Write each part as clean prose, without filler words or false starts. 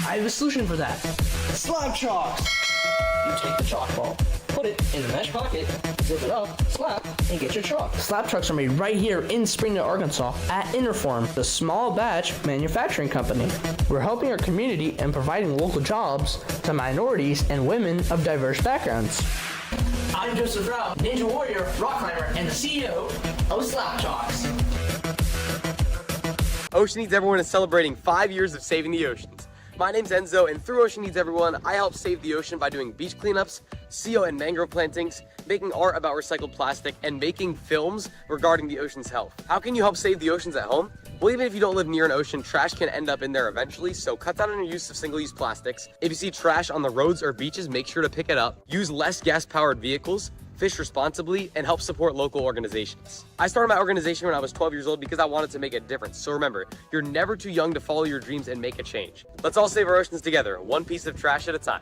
I have a solution for that. Slab chalks! You take the chalk ball, put it in the mesh pocket, zip it up, slap, and get your chalk. Slab trucks are made right here in Springdale, Arkansas at Interform, the small batch manufacturing company. We're helping our community and providing local jobs to minorities and women of diverse backgrounds. I'm Joseph Rao, Ninja Warrior, rock climber, and the CEO of Slab Chalks. Ocean Needs Everyone is celebrating 5 years of saving the oceans. My name's Enzo, and through Ocean Needs Everyone, I help save the ocean by doing beach cleanups, seal and mangrove plantings, making art about recycled plastic, and making films regarding the ocean's health. How can you help save the oceans at home? Well, even if you don't live near an ocean, trash can end up in there eventually, so cut down on your use of single-use plastics. If you see trash on the roads or beaches, make sure to pick it up. Use less gas-powered vehicles, fish responsibly, and help support local organizations. I started my organization when I was 12 years old because I wanted to make a difference. So remember, you're never too young to follow your dreams and make a change. Let's all save our oceans together, one piece of trash at a time.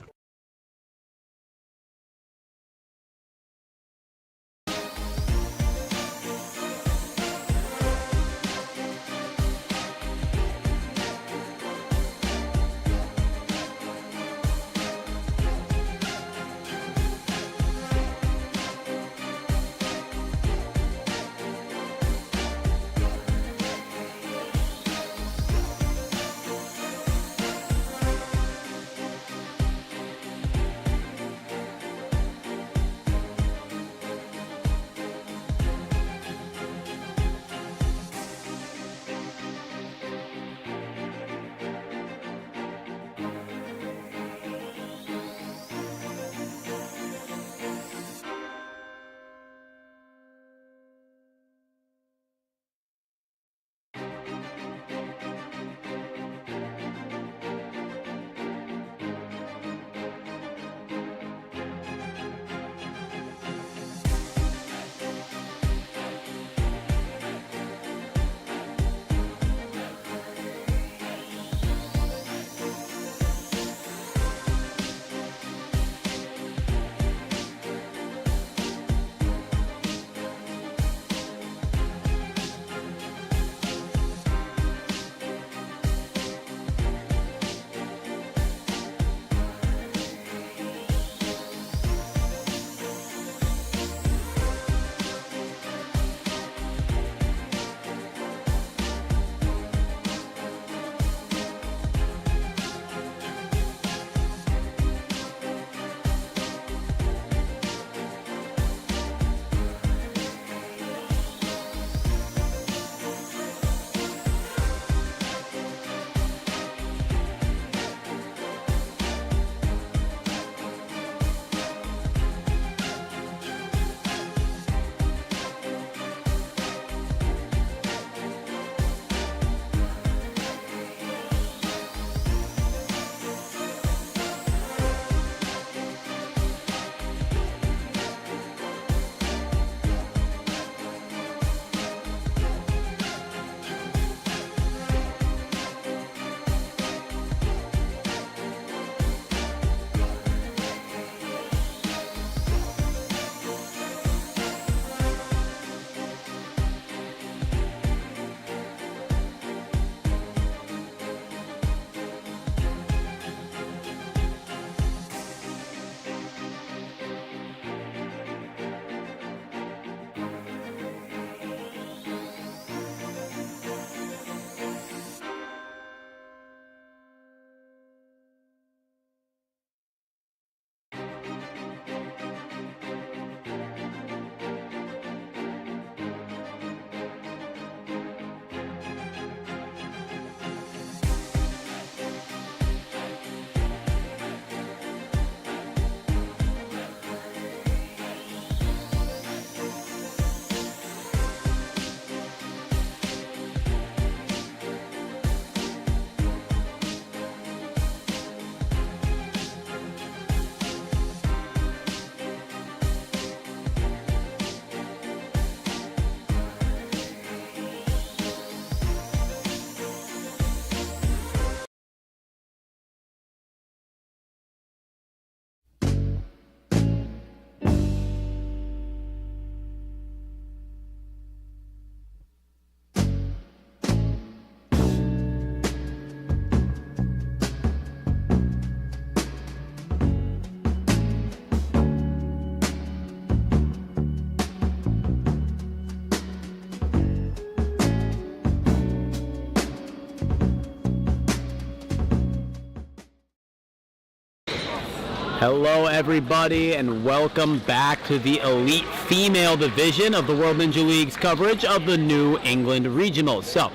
Hello everybody and welcome back to the elite female division of the World Ninja League's coverage of the New England Regionals. So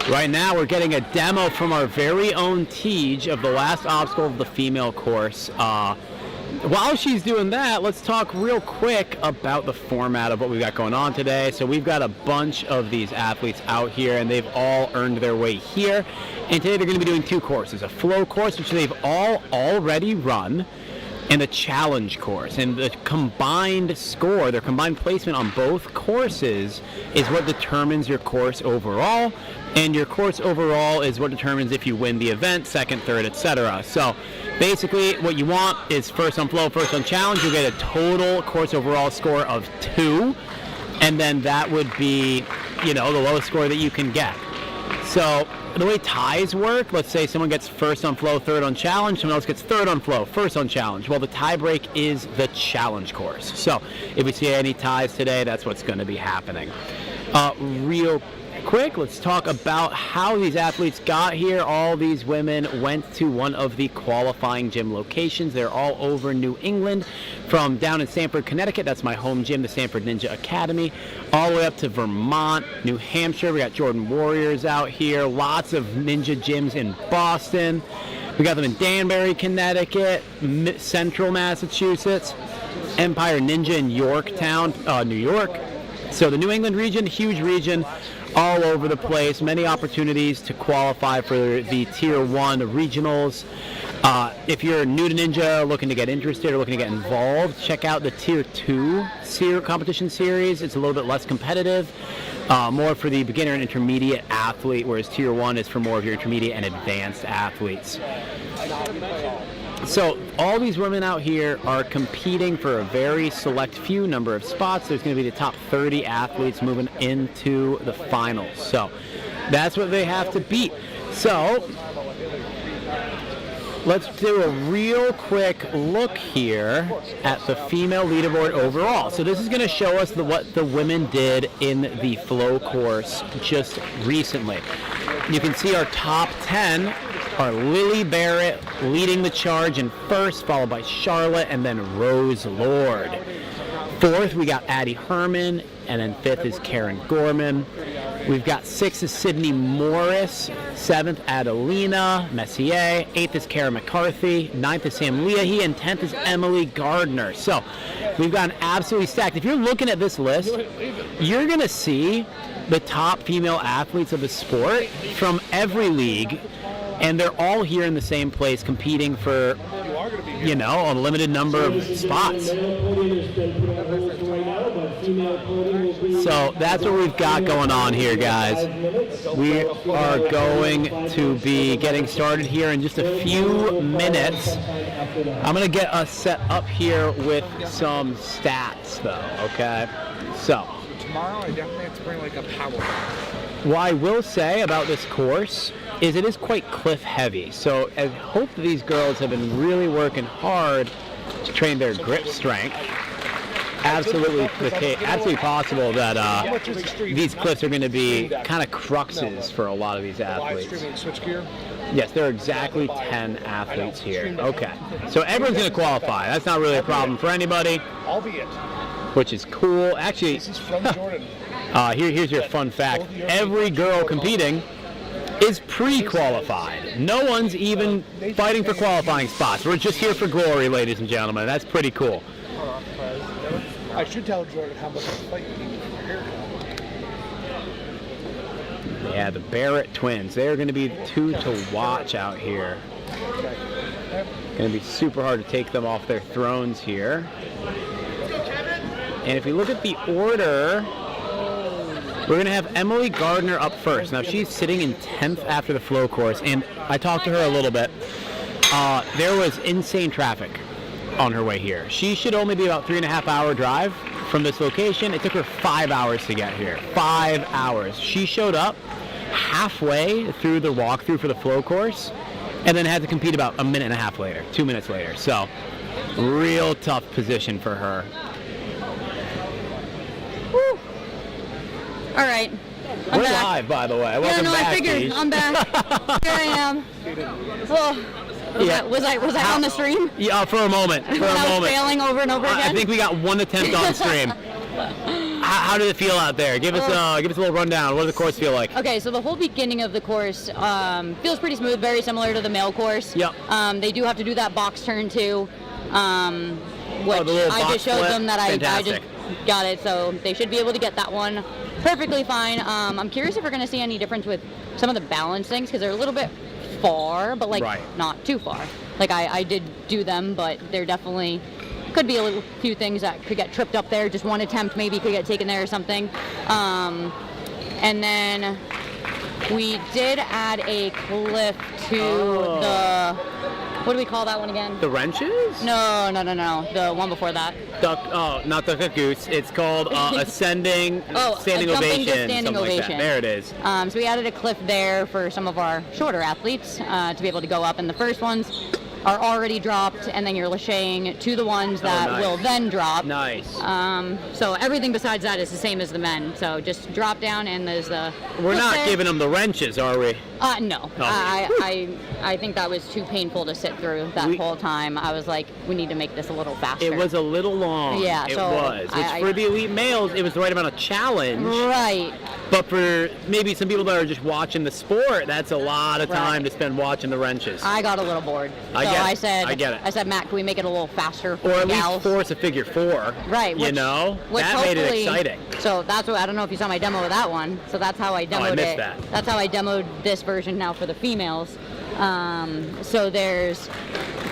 right now we're getting a demo from our very own Tej of the last obstacle of the female course. While she's doing that, let's talk real quick about the format of what we've got going on today. So we've got a bunch of these athletes out here and they've all earned their way here. And today they're going to be doing two courses, a flow course, which they've all already run, and a challenge course. And the combined score, their combined placement on both courses is what determines your course overall. And your course overall is what determines if you win the event, second, third, etc. So basically what you want is first on flow, first on challenge. You'll get a total course overall score of 2. And then that would be, the lowest score that you can get. So the way ties work, let's say someone gets first on flow, third on challenge, someone else gets third on flow, first on challenge. Well, the tie break is the challenge course. So if we see any ties today, that's what's going to be happening. Real quick, let's talk about how these athletes got here. All these women went to one of the qualifying gym locations. They're all over New England, from down in Stamford, Connecticut. That's my home gym, the Stamford Ninja Academy, all the way up to Vermont, New Hampshire. We got Jordan Warriors out here. Lots of ninja gyms in Boston. We got them in Danbury, Connecticut, Central Massachusetts, Empire Ninja in Yorktown, New York. So the New England region, huge region, all over the place. Many opportunities to qualify for the Tier 1 regionals. If you're new to Ninja, looking to get interested or looking to get involved, check out the Tier 2 competition series. It's a little bit less competitive, more for the beginner and intermediate athlete, whereas Tier 1 is for more of your intermediate and advanced athletes. So all these women out here are competing for a very select few number of spots. There's going to be the top 30 athletes moving into the finals. So that's what they have to beat. So let's do a real quick look here at the female leaderboard overall. So this is going to show us what the women did in the flow course just recently. You can see our top 10 are Lily Barrett leading the charge in first, followed by Charlotte, and then Rose Lord. Fourth, we got Addy Herman, and then fifth is Kerin Gorman. We've got sixth is Sydney Morris, seventh Adelina Messier, eighth is Cara McCarthy, ninth is Sam Leahy, and 10th is Emily Gardner. So we've got an absolutely stacked. If you're looking at this list, you're going to see the top female athletes of the sport from every league, and they're all here in the same place competing for, a limited number of spots. So that's what we've got going on here, guys. We are going to be getting started here in just a few minutes. I'm going to get us set up here with some stats, though, okay? So tomorrow I definitely have to bring like a power. What I will say about this course is it is quite cliff heavy. So I hope that these girls have been really working hard to train their grip strength. Absolutely possible that these cliffs are going to be kind of cruxes for a lot of these athletes. Yes, there are exactly 10 athletes here. Okay, so everyone's going to qualify. That's not really a problem for anybody. Albeit. Which is cool. Actually, this is from Jordan. Here's your fun fact. Every girl competing is pre-qualified. No one's even fighting for qualifying spots. We're just here for glory, ladies and gentlemen. That's pretty cool. I should tell Jordan how much fight you need for your haircut. Yeah, the Barrett twins. They're going to be two to watch out here. Going to be super hard to take them off their thrones here. And if we look at the order, we're going to have Emily Gardner up first. Now, she's sitting in 10th after the flow course, and I talked to her a little bit. There was insane traffic on her way here. She should only be about 3.5 hour drive from this location. It took her 5 hours to get here. 5 hours. She showed up halfway through the walkthrough for the flow course, and then had to compete about 1.5 minutes later, 2 minutes later. So, real tough position for her. Woo. All right. We're live, by the way. Welcome back, I figured. Steve. I'm back. Here I am. Oh. Was I on the stream? Yeah, for a moment. For When a I was moment. failing over and over again? I think we got one attempt on stream. How did it feel out there? Give us a little rundown. What did the course feel like? Okay, so the whole beginning of the course feels pretty smooth, very similar to the male course. Yep. They do have to do that box turn too, which the little I box just showed flip? them that I just Fantastic. got it, so they should be able to get that one perfectly fine. I'm curious if we're going to see any difference with some of the balance things, because they're a little bit far, but like Right. not too far. Like I did do them, but they're definitely could be a few things that could get tripped up there. Just one attempt maybe could get taken there or something. And then we did add a cliff to the, what do we call that one again? The wrenches? No. The one before that. Not the goose. It's called ascending standing a jumping ovation. to standing something like that. ovation. There it is. So we added a cliff there for some of our shorter athletes to be able to go up. And the first ones are already dropped, and then you're lashaying to the ones that nice. will then drop. Nice. So everything besides that is the same as the men. So just drop down, and there's the. We're not there. giving them the wrenches, are we? No. No. I think that was too painful to sit through that whole time. I was like, we need to make this a little faster. It was a little long. Yeah, it so was. Which for the elite males, it was the right amount of challenge. Right. But for maybe some people that are just watching the sport, that's a lot of time Right. to spend watching the wrenches. I got a little bored. I so get it. I said, I get it. I said, Matt, can we make it a little faster for or the at least gals? force a figure four. Right. You know? Which That made it hopefully- exciting. So that's what, I don't know if you saw my demo of that one. So that's how I demoed missed it. that. That's how I demoed this version now for the females. So there's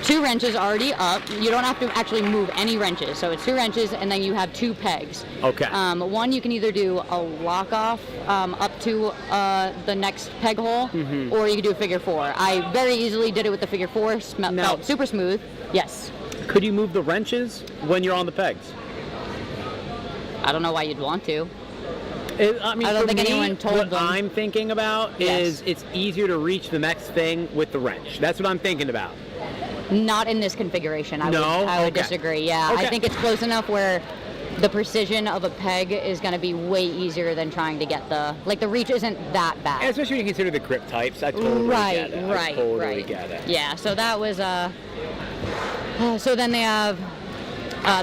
2 wrenches already up. You don't have to actually move any wrenches. So it's 2 wrenches, and then you have 2 pegs. Okay. One, you can either do a lock off up to the next peg hole, Mm-hmm. or you can do a figure 4. I very easily did it with the figure 4. Felt super smooth. Yes. Could you move the wrenches when you're on the pegs? I don't know why you'd want to. I mean, I don't for think me, anyone told what them. I'm thinking about Yes. is it's easier to reach the next thing with the wrench. That's what I'm thinking about. Not in this configuration. I would Okay. disagree. Yeah, Okay. I think it's close enough where the precision of a peg is going to be way easier than trying to get the reach isn't that And bad. especially when you consider the grip types. I totally Right, get it. right, I totally right. get it. Yeah, so that was so then they have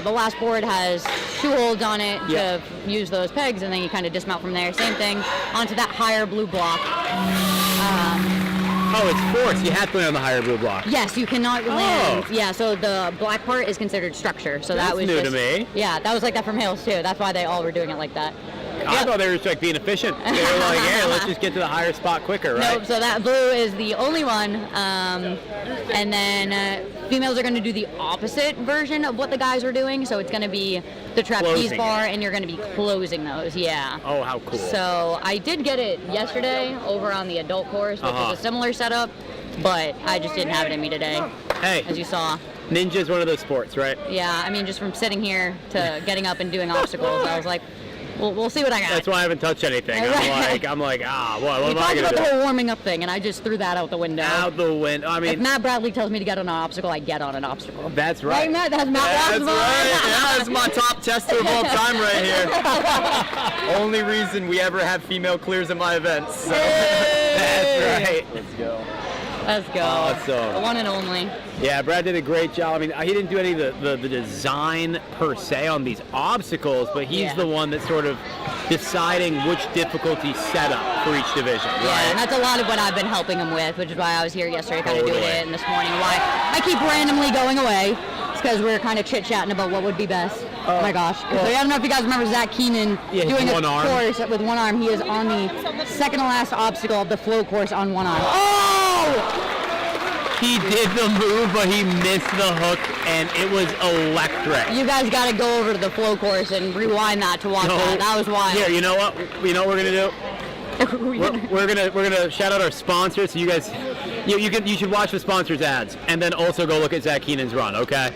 the last board has 2 holds on it Yeah. to use those pegs, and then you kind of dismount from there. Same thing onto that higher blue block. Oh, it's force. You have to land on the higher blue block. Yes, you cannot land. Oh. Yeah, so the black part is considered structure. So That's that was new to just, me. Yeah, that was like that from Hales too. That's why they all were doing it like that. I thought they were just like being efficient. They were like, yeah, let's just get to the higher spot quicker, right? Nope, so that blue is the only one. And then females are going to do the opposite version of what the guys are doing. So it's going to be the trapeze Closing bar, it. and you're going to be closing those. Yeah. Oh, how cool. So I did get it yesterday over on the adult course, which Uh-huh. is a similar setup, but I just didn't have it in me today, Hey, as you saw. ninja's one of those sports, right? Yeah, I mean, just from sitting here to getting up and doing obstacles, I was like, we'll see what I got. That's why I haven't touched anything. Right. What am we I talked gonna about do? the whole warming up thing, and I just threw that out the window. Out the window. I If mean, Matt Bradley tells me to get on an obstacle, I get on an obstacle. that's right. Right, Matt? That's Matt That's Bradley. right. Yeah, that's my top tester of all time right here. Only reason we ever have female clears at my events. So. That's right. Let's go. Let's go. Awesome. The one and only. Yeah, Brad did a great job. I mean, he didn't do any of the design per se on these obstacles, but he's Yeah. the one that's sort of deciding which difficulty setup for each division, Yeah, right? and that's a lot of what I've been helping him with, which is why I was here yesterday kind of doing Totally. it, and this morning why I keep randomly going away. It's because we're kind of chit-chatting about what would be best. Oh my gosh. So I don't know if you guys remember Zach Keenan Yeah, doing a one arm. course with one arm. He is on the second to last obstacle of the flow course on one arm. Oh! He did the move, but he missed the hook, and it was electric. You guys got to go over to the flow course and rewind that to watch that. That was wild. Here, you know what? You know what we're gonna do? We're gonna shout out our sponsors. So you guys, you should watch the sponsors ads, and then also go look at Zach Keenan's run. Okay.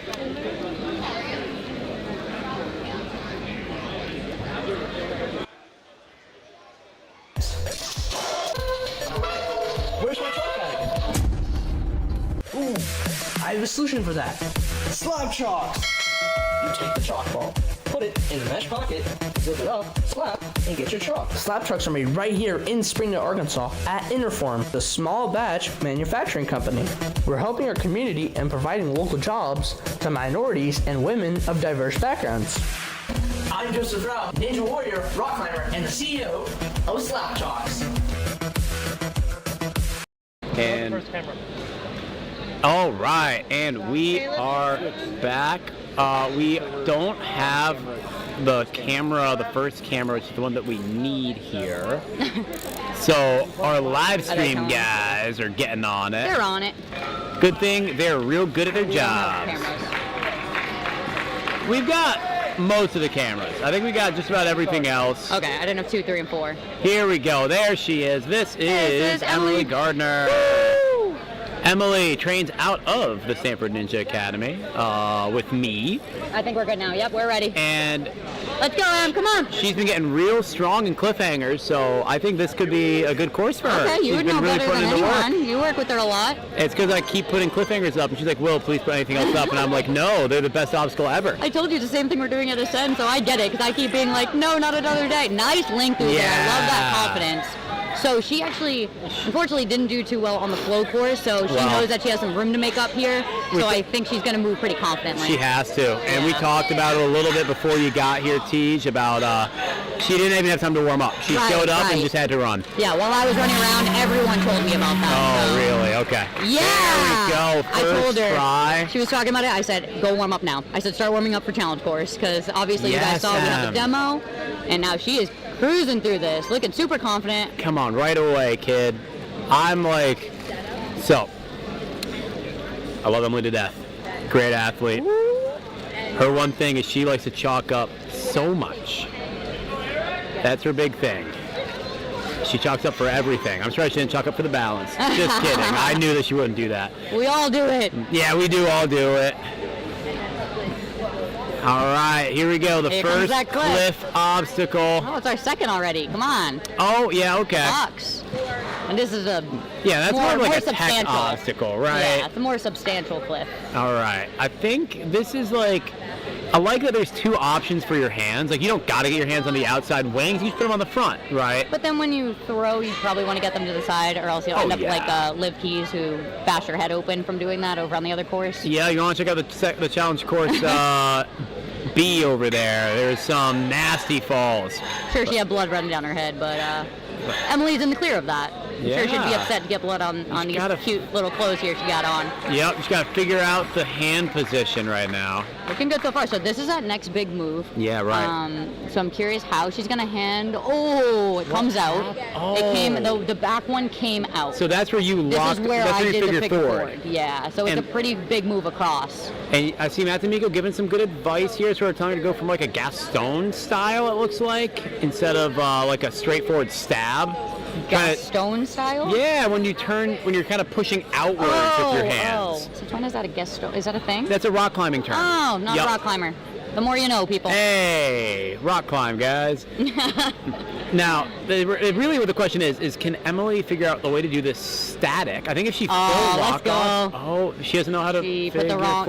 Where's my truck bag? Ooh, I have a solution for that. Slab chalks. You take the chalk ball, Put it in the mesh pocket, zip it up, slap, and get your truck. Slap trucks are made right here in Springdale, Arkansas at Interform, the small batch manufacturing company. We're helping our community and providing local jobs to minorities and women of diverse backgrounds. I'm Joseph Rao, Ninja Warrior, rock climber, and the CEO of Slap Trucks. And all right, and we are back. We don't have the camera, the first camera, which is the one that we need here. So our live stream guys are getting on it. They're on it. Good thing they're real good at their jobs. We've got most of the cameras. I think we got just about everything else. Okay, I didn't have 2, 3, and 4. Here we go. There she is. This is Emily Gardner. Woo! Emily trains out of the Stanford Ninja Academy with me. I think we're good now. Yep, we're ready. And let's go, Em. Come on. She's been getting real strong in cliffhangers, so I think this could be a good course for her. Okay, you would know better than anyone. You work with her a lot. It's because I keep putting cliffhangers up, and she's like, Will, please put anything else up. And I'm like, no, they're the best obstacle ever. I told you the same thing we're doing at Ascend, so I get it, because I keep being like, no, not another day. Nice link through there. I love that confidence. So she actually, unfortunately, didn't do too well on the flow course, so she knows that she has some room to make up here, so I think she's going to move pretty confidently. She has to. And we talked about it a little bit before you got here, Tej, about she didn't even have time to warm up. She showed up and just had to run. Yeah, while I was running around, everyone told me about that. Oh, really? Okay. Yeah. There we go. First I told her. try. She was talking about it. I said, go warm up now. I said, start warming up for challenge course, because obviously you guys saw we have the demo, and now she is cruising through this, looking super confident. Come on, right away, kid. I'm like, so, I love Emily to death. Great athlete. Her one thing is she likes to chalk up so much. That's her big thing. She chalks up for everything. I'm surprised she didn't chalk up for the balance. Just kidding. I knew that she wouldn't do that. We all do it. Yeah, we do all do it. All right, here we go. The first cliff obstacle. Oh, it's our second already. Come on. Oh, yeah, okay. Bucks. And this is a that's more like a tech substantial obstacle, right? Yeah, it's a more substantial cliff. All right. I think this is like, I like that there's two options for your hands. Like, you don't got to get your hands on the outside wings. You just put them on the front, right? But then when you throw, you probably want to get them to the side, or else you'll end up like Liv Keys, who bashed her head open from doing that over on the other course. Yeah, you want to check out the challenge course B over there. There's some nasty falls. Sure, she had blood running down her head, but Emily's in the clear of that. I'm sure she'd be upset to get blood on these cute little clothes here she got on. Yep, she's got to figure out the hand position right now. Looking good so far. So this is that next big move. Yeah, right. So I'm curious how she's going to hand. Oh, it comes out. Oh. It came. The back one came out. So that's where you lock. This is where that's I where you did the figure forward. Yeah, so it's a pretty big move across. And I see Matt D'Amico giving some good advice here, sort of telling her to go from like a Gaston style, it looks like, instead of like a straightforward stab. Gaston style? Yeah, when you're kind of pushing outwards with your hands. So when is that a Gaston? Is that a thing? That's a rock climbing term. Oh, not a rock climber. The more you know, people. Hey, rock climb, guys. Now, really what the question is can Emily figure out the way to do this static? I think if she full walk off, she doesn't know how to figure She did the wrong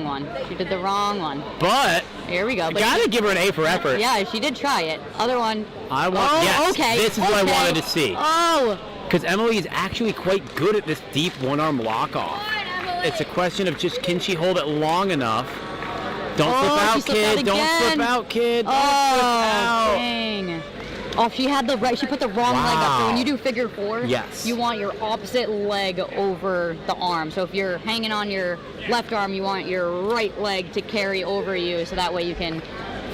one. She did the wrong one. But here we go. But gotta give her an A for effort. Yeah, she did try it. Other one. This is what I wanted to see. Oh. Because Emily is actually quite good at this deep one-arm lock-off. It's a question of just, can she hold it long enough? Don't slip out, kid. Don't slip out, kid. Don't slip out. Dang. Oh, she put the wrong leg up. So when you do figure four, you want your opposite leg over the arm. So if you're hanging on your left arm, you want your right leg to carry over you, so that way you can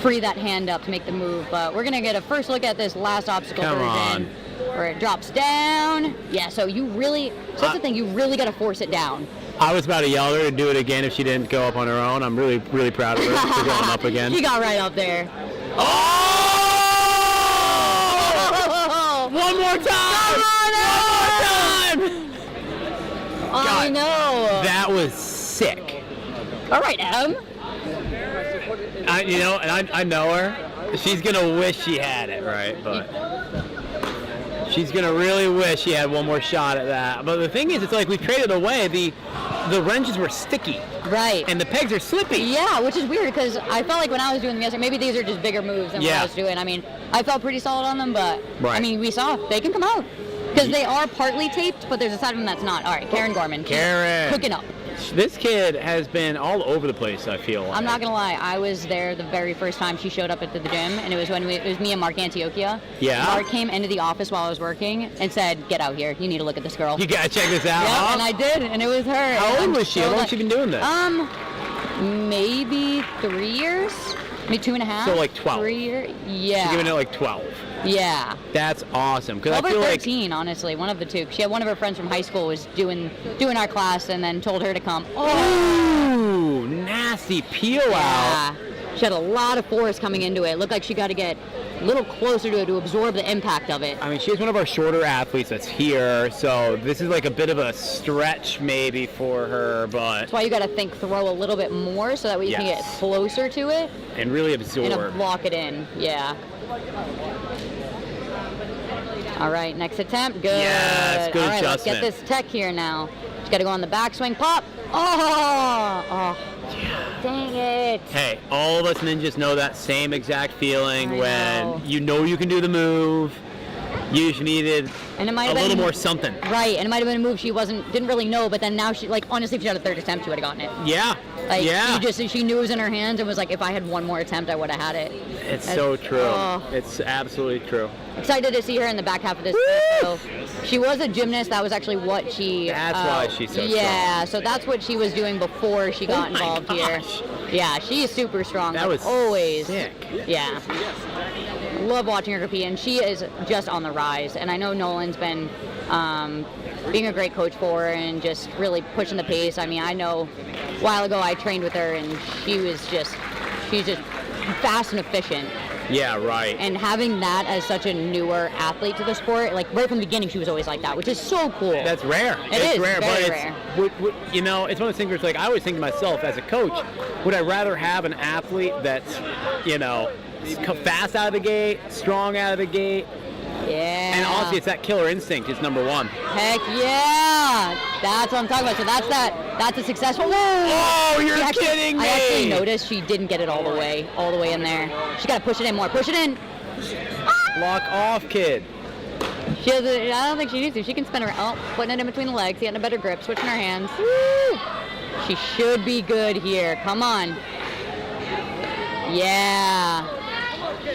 free that hand up to make the move. But we're gonna get a first look at this last obstacle version, where it drops down. Yeah, so that's the thing, you really gotta force it down. I was about to yell at her to do it again if she didn't go up on her own. I'm really, really proud of her for going up again. She got right up there. Oh! One more time! One more time! I know. That was sick. All right, Em. I know her. She's gonna wish she had it, right? But she's gonna really wish she had one more shot at that. But the thing is, it's like we've traded away. the wrenches were sticky. Right. And the pegs are slippy. Yeah, which is weird because I felt like when I was doing them yesterday, maybe these are just bigger moves than what I was doing. I mean, I felt pretty solid on them, but I mean, we saw they can come out because they are partly taped, but there's a side of them that's not. All right, Kerin Gorman. Kerin. Cooking up. This kid has been all over the place, I feel like. I'm not gonna lie, I was there the very first time she showed up at the gym, and it was when it was me and Mark Antiochia. Yeah. Mark came into the office while I was working and said, "Get out here! You need to look at this girl." You gotta check this out. Yeah, and I did, and it was her. How old was she? How long has she been doing this? Maybe 3 years, maybe 2.5. So like 12. 3 years. Yeah. She's giving it like 12. Yeah. That's awesome. Because I 12 feel or like 13, honestly, one of the two. She had one of her friends from high school was doing our class, and then told her to come. Ooh, nasty peel out. She had a lot of force coming into it. Looked like she got to get a little closer to it to absorb the impact of it. I mean, she's one of our shorter athletes that's here, so this is like a bit of a stretch maybe for her, but... That's why you got to throw a little bit more so that way you can get closer to it. And really absorb. And lock it in, yeah. All right, next attempt, good. Yes, good All right, adjustment. let's get this tech here now. She's got to go on the backswing, pop. Oh, dang it. Hey, all of us ninjas know that same exact feeling when you know you can do the move. You just needed a little more something. Right, and it might have been a move she didn't really know, but then now she, like, honestly, if she had a third attempt, she would have gotten it. Yeah. Like, yeah. She knew it was in her hands and was like, if I had one more attempt, I would have had it. It's so true. It's absolutely true. Excited to see her in the back half of this. So she was a gymnast. That was actually what she... That's why she's so strong. Yeah, so that's what she was doing before she got involved here. Yeah, she is super strong. That was always. Sick. Yeah. Love watching her compete, and she is just on the rise. And I know Nolan's been being a great coach for her and just really pushing the pace. I mean, I know a while ago I trained with her, and she's just fast and efficient. Yeah, right. And having that as such a newer athlete to the sport, like right from the beginning, she was always like that, which is so cool. That's rare. It's rare, very but rare. You know, it's one of those things where it's like, I always think to myself as a coach, would I rather have an athlete that's, you know, fast out of the gate, strong out of the gate? Yeah. And honestly, it's that killer instinct is number one. Heck yeah! That's what I'm talking about. So that's a successful move. Oh, you're kidding me! I actually noticed she didn't get it all the way in there. She got to push it in more. Push it in. Lock off, kid. I don't think she needs to. She can spin her out, putting it in between the legs, getting a better grip, switching her hands. Woo! She should be good here. Come on. Yeah.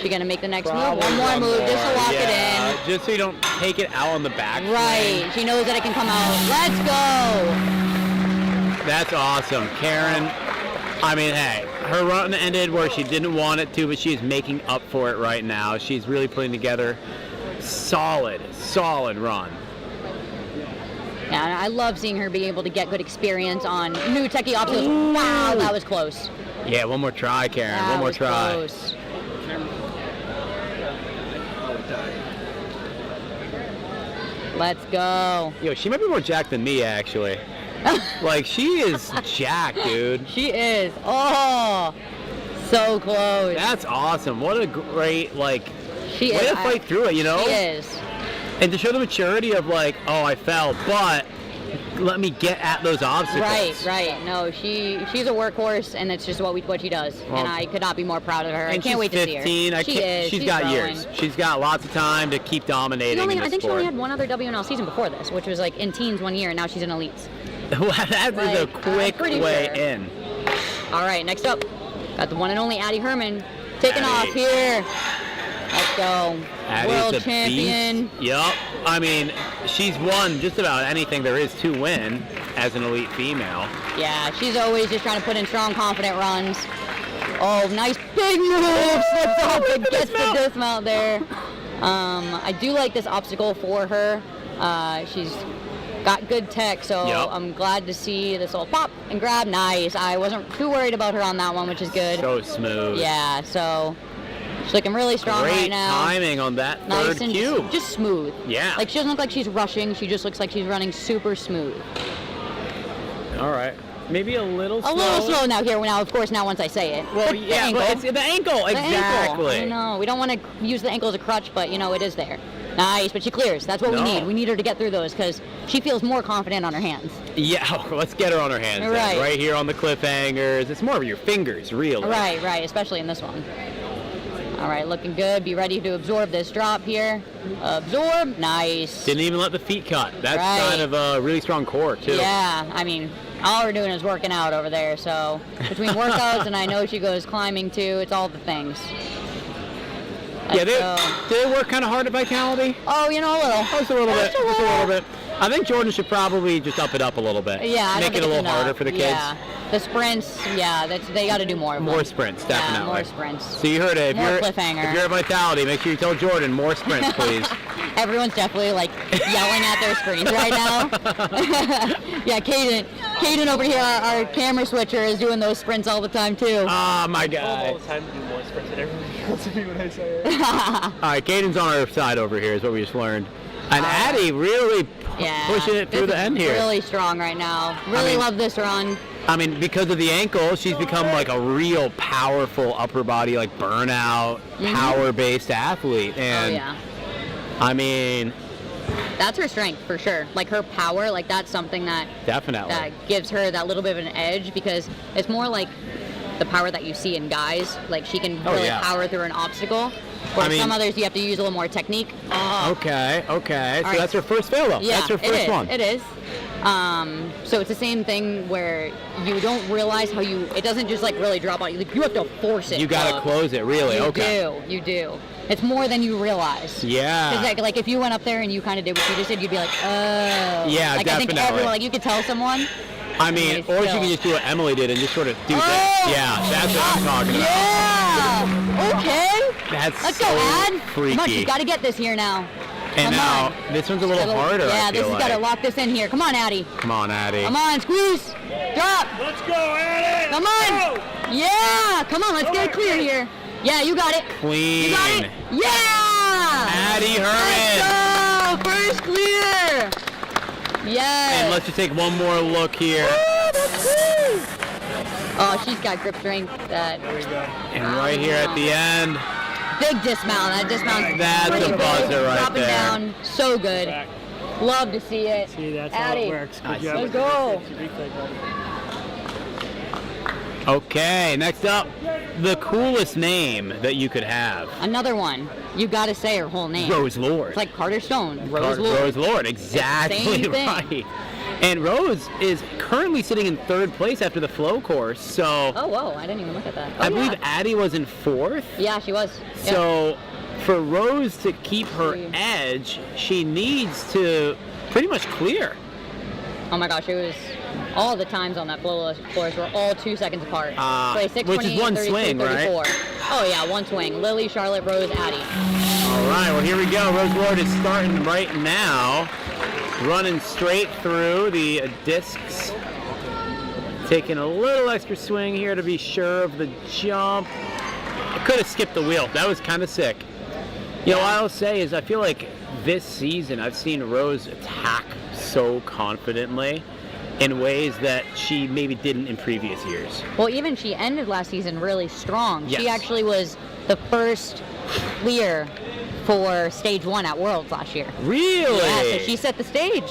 She gonna make the next move? One more move just to lock it in. Just so you don't take it out on the back. Right. She knows that it can come out. Let's go. That's awesome. Kerin, I mean, hey, her run ended where she didn't want it to, but she's making up for it right now. She's really putting together solid run. Yeah, and I love seeing her be able to get good experience on new techie obstacles. Wow, that was close. Yeah, one more try, Kerin. One more try. Close. Let's go. Yo, she might be more jacked than me, actually. Like, she is jacked, dude. She is. Oh, so close. That's awesome. What a great, like, way to fight through it, you know? She is. And to show the maturity of, like, oh, I fell, but let me get at those obstacles. Right. No, she's a workhorse, and it's just what she does. Well, and I could not be more proud of her. I and can't wait to see her. She's got growing. years. She's got lots of time to keep dominating in the I think she sport. only had one other WNL season before this, which was like in teens 1 year, and now she's in elites. Well, that is a quick way in. All right, next up, got the one and only Addy Herman taking off here. Let's go. Addy's World a champion. Beast. Yup. I mean, she's won just about anything there is to win as an elite female. Yeah, she's always just trying to put in strong, confident runs. Oh, nice big move. Slips off and gets the dismount there. I do like this obstacle for her. She's got good tech, so I'm glad to see this little pop and grab. Nice. I wasn't too worried about her on that one, which is good. So smooth. Yeah, so she's looking really strong right now. Great timing on that third cube. Just smooth. Yeah. Like, she doesn't look like she's rushing. She just looks like she's running super smooth. All right. Maybe a little slow. A little slow now, of course, once I say it. Well, but yeah, but it's the ankle. Exactly. I know. We don't want to use the ankle as a crutch, but, you know, it is there. Nice, but she clears. That's what we No. need. We need her to get through those because she feels more confident on her hands. Yeah, let's get her on her hands. then. Right. Right here on the cliffhangers. It's more of your fingers, really. Right, especially in this one. All right, looking good. Be ready to absorb this drop here. Absorb. Nice. Didn't even let the feet cut. That's Right. kind of a really strong core, too. Yeah, I mean, all we're doing is working out over there. So between workouts and I know she goes climbing too, it's all the things. Yeah, So- they work kind of hard at Vitality. Oh, you know, a little. Just a little bit. Just a Just a little little. bit. I think Jordan should probably just up it up a little bit. Yeah, I don't Make it think a little it's harder enough. for the kids. Yeah, the sprints. Yeah, they got to do more. Of More them. sprints, Yeah, definitely. more sprints. So you heard it. If More you're cliffhanger. If you're at Vitality, make sure you tell Jordan more sprints, please. Everyone's definitely like yelling at their screens right now. Yeah, Caden over here, our camera switcher, is doing those sprints all the time too. Oh my God. All the time to do more sprints than everybody else to me when I say it. All right, Caden's on our side over here is what we just learned. And Addy really pushing it through this the end is here. Really strong right now. Really mean- love this run. I mean, because of the ankle, she's become like a real powerful upper body, like burnout, power-based athlete. And Oh yeah. I mean, That's her strength for sure. Like her power, like that's something that definitely. gives her that little bit of an edge because it's more like the power that you see in guys. Like she can really power through an obstacle. Where I mean- some others you have to use a little more technique. Okay. So right. that's her first fail, though. Yeah, That's her first it is. one. It is. So it's the same thing where you don't realize how it doesn't just like really drop out. You have to force it. You got to up. close it, really. You do. It's more than you realize. Yeah. 'Cause like if you went up there and you kind of did what you just did, you'd be like, oh. Yeah, like, definitely. I think everyone, like you could tell someone. I mean, Okay, or she so- can just do what Emily did and just sort of do Oh! this. Yeah, that's what I'm talking about. Yeah. Okay. That's Let's so go, Ad. freaky. Come on, she's got to get this here now. And Come now on. this one's a little harder. Yeah, I this feel has got to like. lock this in here. Come on, Addy. Come on, Addy. Come on, squeeze. Drop. Let's go, Addy! Come on. Yeah. Come on, let's get it clear here. Yeah, you got it. Clean. You got it. Yeah. Addy Herman. Let's go. First clear. Yes. And let's just take one more look here. Oh, she's got grip strength. That And right here at the end, big dismount. That dismount. That's pretty a big. buzzer right Dropping there. down. So good. Love to see it. See, that's Addy. how it works. Good Nice. job. Let's go. okay, next up, the coolest name that you could have. Another one. You got to say her whole name. Rose Lord. It's like Carter Stone. Rose Lord. Rose Lord, exactly Same thing. right. And Rose is currently sitting in third place after the flow course, so Oh, whoa. I didn't even look at that. I Oh, believe yeah. Addy was in fourth. Yeah, she was. Yeah. So for Rose to keep her edge, she needs to pretty much clear. Oh my gosh, it was all the times on that course were all 2 seconds apart. Which is one 32, swing, right? 34. Oh yeah, one swing. Lily, Charlotte, Rose, Addy. All right, well here we go. Rose Lord is starting right now, running straight through the discs. Taking a little extra swing here to be sure of the jump. I could have skipped the wheel. That was kind of sick. You know, what I'll say is I feel like this season I've seen Rose attack so confidently in ways that she maybe didn't in previous years. Well, even she ended last season really strong. Yes. She actually was the first clear for stage 1 at Worlds last year. Really? Yeah, so she set the stage.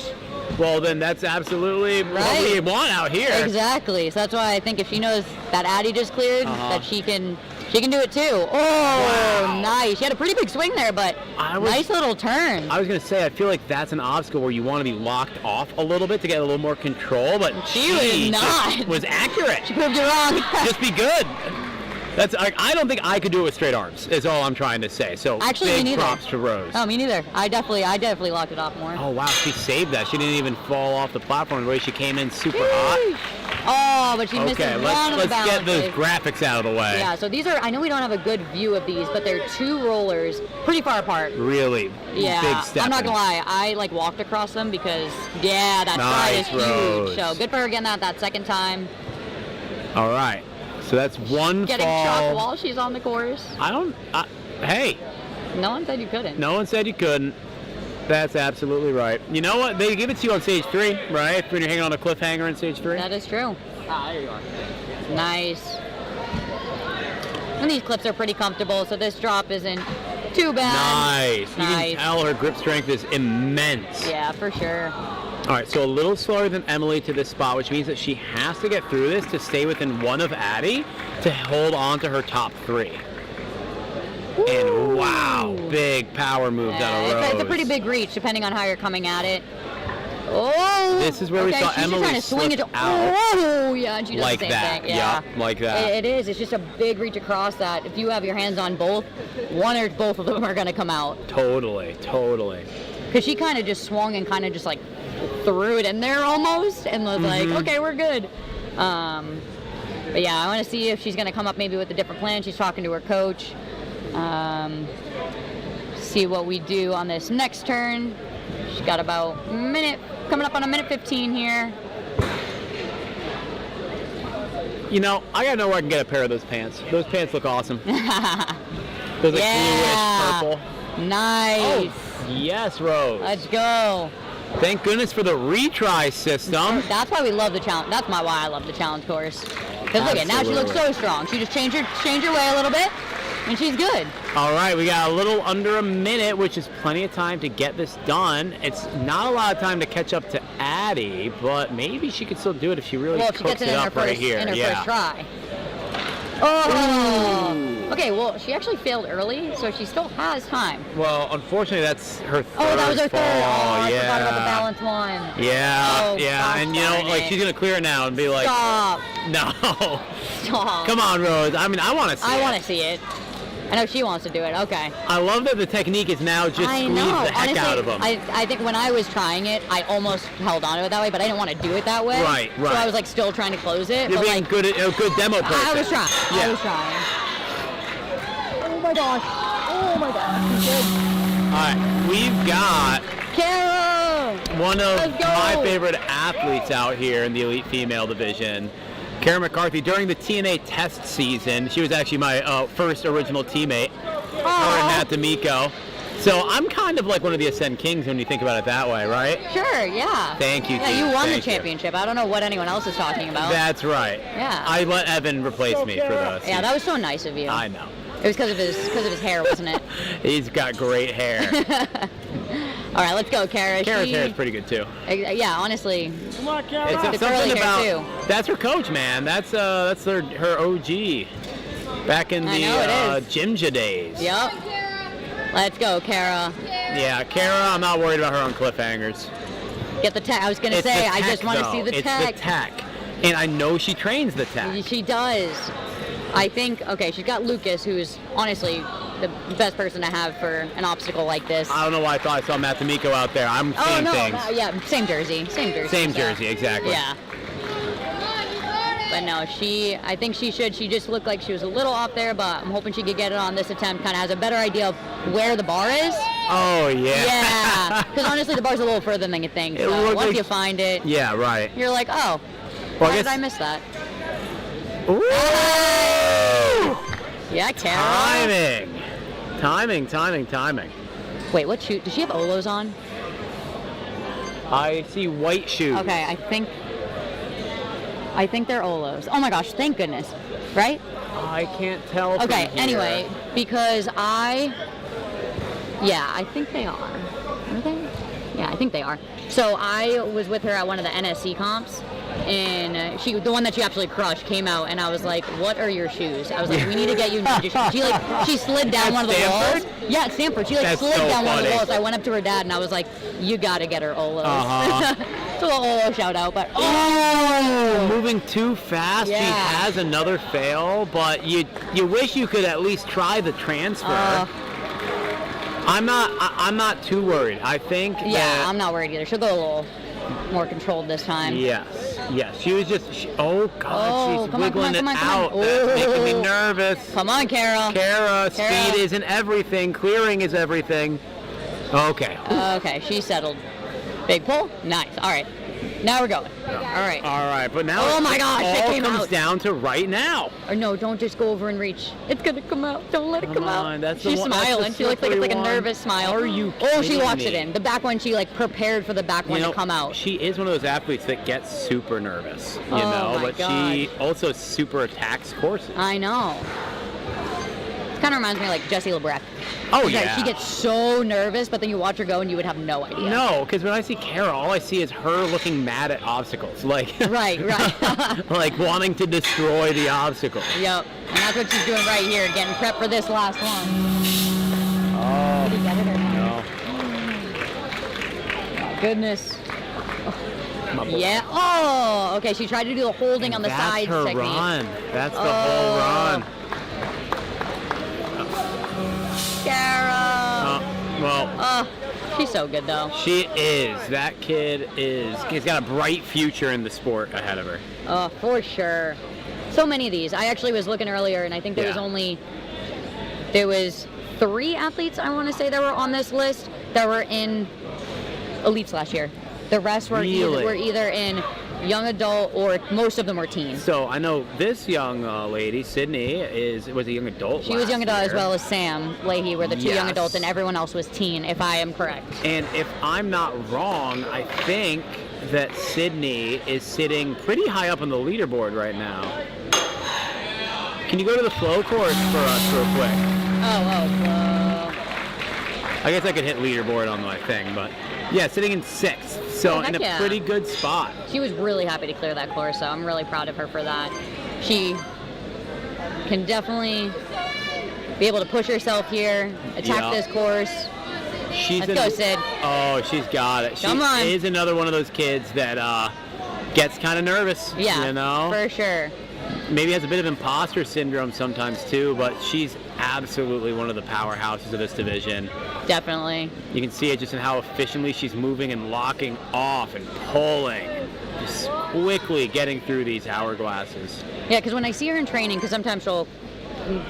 Well, then that's absolutely what we want out here. Exactly. So that's why I think if she knows that Addy just cleared, that she can do it too. Oh, Wow. nice. She had a pretty big swing there, but nice little turn. I was going to say, I feel like that's an obstacle where you want to be locked off a little bit to get a little more control, but She was not. just was accurate. She proved you wrong. Just be good. That's like, I don't think I could do it with straight arms, is all I'm trying to say. So Actually, me big neither. props to Rose. Oh, me neither. I definitely locked it off more. Oh, wow, she saved that. She didn't even fall off the platform the way she came in super hot. Oh, but she missed Okay, one of the let's get those balances. graphics out of the way. Yeah, so these are, I know we don't have a good view of these, but they're 2 rollers pretty far apart. Really Yeah, big step. I'm not gonna lie, I like walked across them because, yeah, that stride is Nice, Rose. huge. So good for her getting that second time. All right, so that's one Getting fall. shocked while she's on the course. Hey, No one said you couldn't. no one said you couldn't. That's absolutely right. You know what? They give it to you on stage 3, right? When you're hanging on a cliffhanger in stage 3. That is true. There you are. Nice. And these clips are pretty comfortable, so this drop isn't Too bad. Nice. You Nice. can tell her grip strength is immense. Yeah, for sure. All right, so a little slower than Emily to this spot, which means that she has to get through this to stay within one of Addy to hold on to her top 3. Woo. And wow, big power moves out of Rose. It's a pretty big reach, depending on how you're coming at it. Oh! This is where we saw she's Emily trying to swing it slip out. Oh, yeah, and she does Like the same that, thing. Yeah, like that. It is. It's just a big reach across that. If you have your hands on both, one or both of them are going to come out. Totally. Because she kind of just swung and kind of just like threw it in there almost and was like, okay, we're good. But yeah, I want to see if she's going to come up maybe with a different plan. She's talking to her coach. See what we do on this next turn. She's got about a minute, coming up on a minute 15 here. You know, I gotta know where I can get a pair of those pants. Those pants look awesome. Those like Yeah. bluish purple. Nice. Oh, yes, Rose. Let's go. Thank goodness for the retry system. That's why we love the challenge. That's why I love the challenge course. Because look at now she looks so strong. She just changed her way a little bit, and she's good. All right, we got a little under a minute, which is plenty of time to get this done. It's not a lot of time to catch up to Addy, but maybe she could still do it if she really Well, if she cooks gets it it in her up right first, here. in her Yeah. first try. Oh. Okay, well, she actually failed early, so she still has time. Well, unfortunately, that's her third Oh, that was her fall. third. Oh, I yeah. forgot about the balance one. Yeah, Oh, yeah, gosh and you know, darn like it. she's gonna clear it now and be like, Stop. no, Stop. come on, Rose. I mean, I want to see I it. want to see it. I know she wants to do it. Okay. I love that the technique is now just I squeeze know. the heck Honestly, out of them. I think when I was trying it, I almost held on to it that way, but I didn't want to do it that way. Right. So I was like still trying to close it. You're but being like, good at a good demo person. I was trying. Yeah. I was trying. Oh my gosh. Oh my gosh. She's good. All right, we've got Cara! one of Let's go. my favorite athletes out here in the elite female division. Cara McCarthy, during the TNA test season, she was actually my first original teammate, her and Matt D'Amico. So I'm kind of like one of the Ascend Kings when you think about it that way, right? Sure, yeah. Thank you, Yeah, Keith. you won Thank the you. championship. I don't know what anyone else is talking about. That's right. Yeah. I let Evan replace me for this. Yeah, that was so nice of you. I know. It was because of his hair, wasn't it? He's got great hair. All right, let's go, Cara. Kara's hair is pretty good too. Yeah, honestly. It's The curly something hair, about too. that's her coach, man. That's her OG back in I the know it is. Gymja days. Yep. Let's go, Cara. Yeah, Cara, I'm not worried about her on cliffhangers. Get the tech. I was gonna It's say, the I tech, just want to though. see the it's tech. the tech, and I know she trains the tech. She does. I think, okay, she's got Lucas, who's honestly the best person to have for an obstacle like this. I don't know why I thought I saw Matt D'Amico out there. I'm Oh, seeing no, things. yeah, same jersey. Same jersey, exactly. Yeah. But no, I think she should. She just looked like she was a little off there, but I'm hoping she could get it on this attempt. Kind of has a better idea of where the bar is. Oh, yeah. Yeah. Because honestly, the bar's a little further than you think. It So looked once like- you find it, Yeah, right. you're like, oh, Well, why did I miss that? Ooh! Yeah, Cara. Timing. Wait, what shoe? Does she have Olos on? I see white shoes. Okay, I think they're Olos. Oh my gosh, thank goodness. Right? I can't tell. from Okay, here. anyway, because I think they are. Are they? Yeah, I think they are. So I was with her at one of the NSC comps, and the one that she absolutely crushed, came out, and I was like, "What are your shoes?" I was like, "We need to get you ninja shoes." She slid down At one of the Stanford? walls. Yeah, at Stanford. She That's slid so down one of the funny. walls. I went up to her dad, and I was like, "You got to get her Olos." Uh-huh. It's a little Olo shout out, but Moving too fast. She Yeah. has another fail, but you wish you could at least try the transfer. I'm not too worried. I think. yeah, that- I'm not worried either. She'll go a little more controlled this time. Yes. She was just. Oh God, Oh, she's come on, wiggling come on, it come on, out. come on. That's making me Oh. nervous. Come on, Cara. Cara, speed isn't everything. Clearing is everything. Okay. Okay, she settled. Big pull? Nice. All right. Now we're going. All right. All right, but now Oh my gosh, it all came comes out. down to right now. Or no, don't just go over and reach. It's gonna come out. Don't let it come out. on, that's the She's one- that's the smiling. She looks like it's like a slippery one. nervous smile. Are you Oh, she kidding walks it me? in. The back one, she like prepared for the back one to come out. She is one of those athletes that gets super nervous, Oh my but she God. also super attacks courses. I know. Kind of reminds me of like Jessie LeBrecq. Oh, Yeah, yeah. she gets so nervous, but then you watch her go and you would have no idea. No, because when I see Cara, all I see is her looking mad at obstacles. Like, Right. like wanting to destroy the obstacle. Yep. And that's what she's doing right here, getting prepped for this last one. Oh, Did he get it or not? no. Goodness. Yeah. Oh, okay. She tried to do the holding on the sides That's her technique. run. That's the whole run. Cara. Well, Oh, she's so good though. she is. That kid is. He's got a bright future in the sport ahead of her. Oh, for sure. So many of these. I actually was looking earlier, and I think there was 3 athletes, I want to say, that were on this list that were in elites last year. The rest were, Really? either in young adult or most of them were teens. So I know this young lady, Sydney, was a young adult. She was young last adult as year. well as Sam Leahy were the 2 young Yes. adults, and everyone else was teen, if I am correct. And if I'm not wrong, I think that Sydney is sitting pretty high up on the leaderboard right now. Can you go to the flow course for us real quick? I guess I could hit leaderboard on my thing, but yeah, sitting in 6th. So Heck in a yeah. pretty good spot. She was really happy to clear that course, so I'm really proud of her for that. She can definitely be able to push herself here, attack Yeah. this course. She's Let's go, Sid. Oh, she's got it. She Come on. is another one of those kids that gets kind of nervous. Yeah, You know? for sure. Maybe has a bit of imposter syndrome sometimes too, but she's absolutely one of the powerhouses of this division. Definitely. You can see it just in how efficiently she's moving and locking off and pulling, just quickly getting through these hourglasses. Yeah, because when I see her in training, because sometimes she'll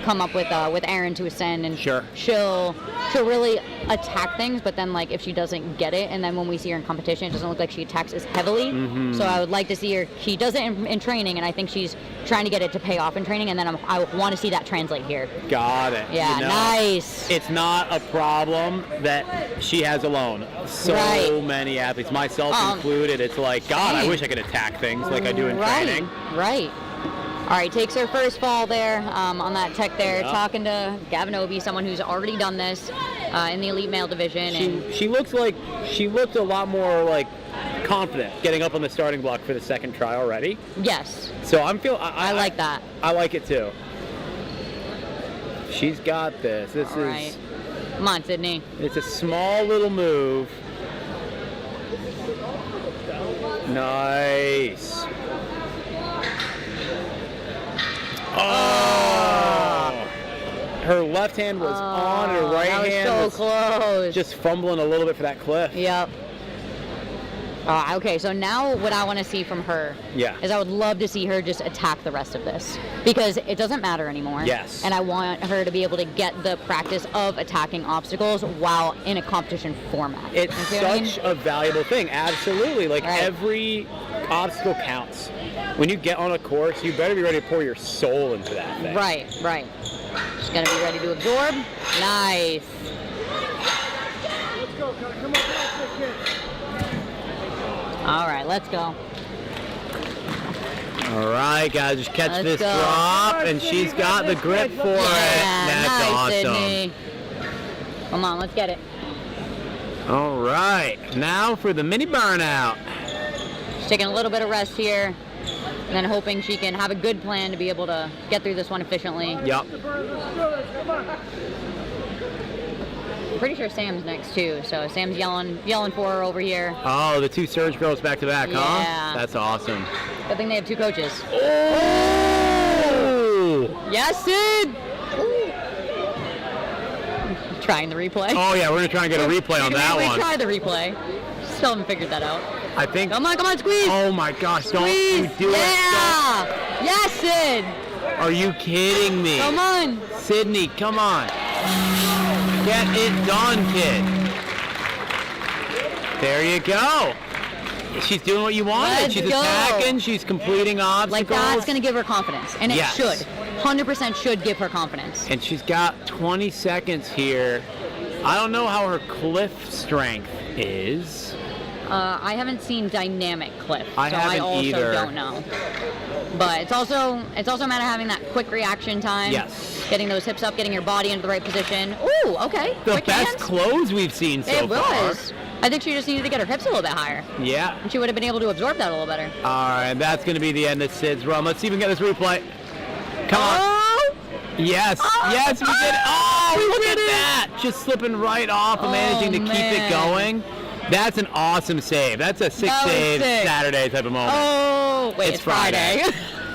come up with Aaron to ascend, and Sure. she'll really attack things, but then like if she doesn't get it, and then when we see her in competition, it doesn't look like she attacks as heavily. So I would like to see her. She does it in training, and I think she's trying to get it to pay off in training, and then I want to see that translate here. Got it. Yeah, You know, nice. It's not a problem that she has alone. So Right. many athletes, myself included, it's like, God, I same. wish I could attack things like I do in Right, training. right. All right, takes her first fall there on that tech there, Yeah. talking to Gavin Obie, someone who's already done this in the elite male division. And She looked a lot more like confident getting up on the starting block for the second try already. yes, So I like that. I like it too. She's got this. This All is right. Come on, Sydney. it's a small little move. Nice. Oh! Her left hand was on, her right that was hand so was close. just fumbling a little bit for that cliff. Yep. Okay, so now what I want to see from her Yeah. is I would love to see her just attack the rest of this, because it doesn't matter anymore. Yes. And I want her to be able to get the practice of attacking obstacles while in a competition format. It's You see what I mean? such a valuable thing. Absolutely. Like Right. every obstacle counts. When you get on a course, you better be ready to pour your soul into that thing. Right. Just gotta be ready to absorb. Nice. All right, let's go. All right, guys, just catch Let's this go. drop, and she's got the grip for it. That's nice, awesome. Sydney. Come on, let's get it. All right, now for the mini burnout. She's taking a little bit of rest here, and then hoping she can have a good plan to be able to get through this one efficiently. Yep. I'm pretty sure Sam's next too, so Sam's yelling for her over here. Oh, the 2 Surge girls back to back, huh? Yeah. That's awesome. Good thing they have 2 coaches. Oh! Yes, Sid! Trying the replay. Oh yeah, we're gonna try and get a replay on that we one. try the replay. Still haven't figured that out. I think. Come on, squeeze! Oh my gosh! Don't Squeeze! you do it! Yeah! Yes, Sid! Don't- Are you kidding me? Come on! Sydney, come on. Get it done, kid. There you go. She's doing what you wanted. Let's She's go. attacking. She's completing obstacles. Like, that's going to give her confidence. And it Yes. should. 100% should give her confidence. And she's got 20 seconds here. I don't know how her cliff strength is. I haven't seen Dynamic Cliff, I so I haven't also either. don't know. But it's also a matter of having that quick reaction time. Yes. Getting those hips up, getting your body into the right position. Ooh, okay. The quick best hands. close we've seen so It far. was. I think she just needed to get her hips a little bit higher, Yeah. and she would have been able to absorb that a little better. All right, that's going to be the end of Sid's run. Let's see if we can get this replay. Come on. Oh! Yes, yes, we did it. Oh, look at that. Just slipping right off and managing to keep it man. going. That's an awesome save. That's a sick That was save sick. Saturday type of moment. Oh, wait, it's Friday.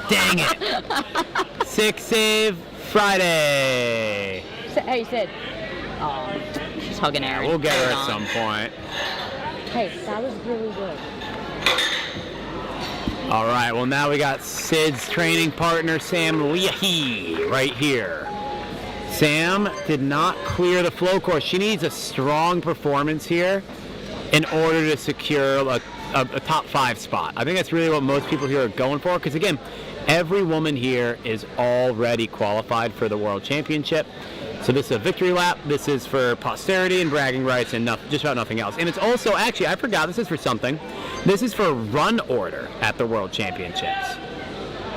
Dang it. Sick save Friday. Hey, Sid. Oh, she's hugging Aaron. We'll get her Hold at on. some point. Hey, that was really good. All right, well, now we got Sid's training partner, Sam Leahy, right here. Sam did not clear the flow course. She needs a strong performance here in order to secure a top 5 spot. I think that's really what most people here are going for, because again, every woman here is already qualified for the World Championship. So this is a victory lap. This is for posterity and bragging rights and just about nothing else. And it's also, actually, I forgot, this is for something. This is for run order at the World Championships.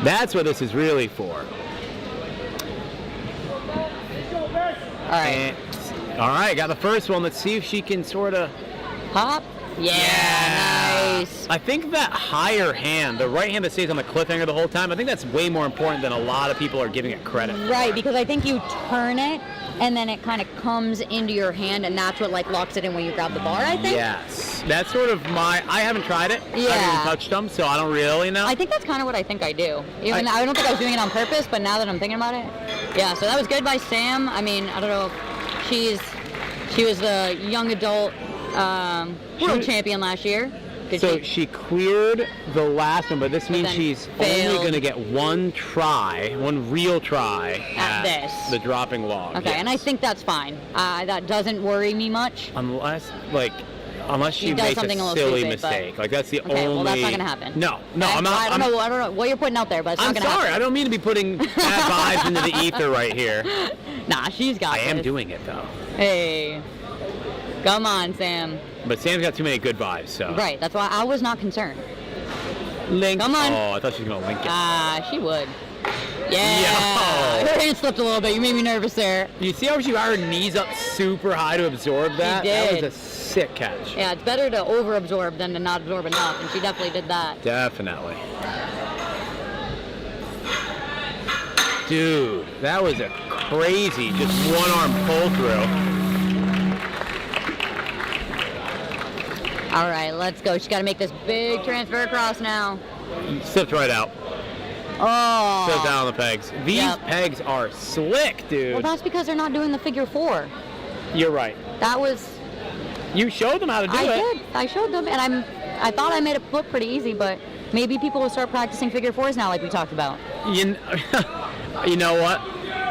That's what this is really for. All right. All right, got the first one. Let's see if she can sort of... Pop. Yeah, nice. I think that higher hand, the right hand that stays on the cliffhanger the whole time, I think that's way more important than a lot of people are giving it credit for. Right, because I think you turn it and then it kind of comes into your hand, and that's what like locks it in when you grab the bar, I think. Yes. That's sort of I haven't tried it. I Yeah. haven't even touched them, so I don't really know. I think that's kind of what I think I do. Even I don't think I was doing it on purpose, but now that I'm thinking about it, yeah. So that was good by Sam. I mean, I don't know. She was the young adult world champion last year. So she cleared the last one, but this means then she's failed. only going to get one real try At this. the dropping log. Okay, yes. and I think that's fine. That doesn't worry me much. Unless she She does makes something a a little silly stupid, but- mistake. Like that's the Okay, only. well that's not gonna happen. No, Okay? I'm not. I don't know what you're putting out there, but it's I'm not gonna sorry. happen. I don't mean to be putting bad vibes into the ether right here. Nah, she's got I am this. doing it though. Hey, come on, Sam. But Sam's got too many good vibes, so. Right, that's why I was not concerned. Link. Come on. Oh, I thought she was gonna link it. She would. Yeah. Yo. Her hand slipped a little bit. You made me nervous there. You see how she got her knees up super high to absorb that? That did. was a sick catch. Yeah, it's better to over-absorb than to not absorb enough, and she definitely did that. Definitely. Dude, that was a crazy, just one-arm pull-through. All right, let's go. She's got to make this big transfer across now. Slipped right out. Oh. Slipped down on the pegs. These Yep. pegs are slick, dude. Well, that's because they're not doing the figure 4. You're right. That was. You showed them how to do I it. did. I showed them, and I thought I made it look pretty easy, but maybe people will start practicing figure 4s now, like we talked about. You know what?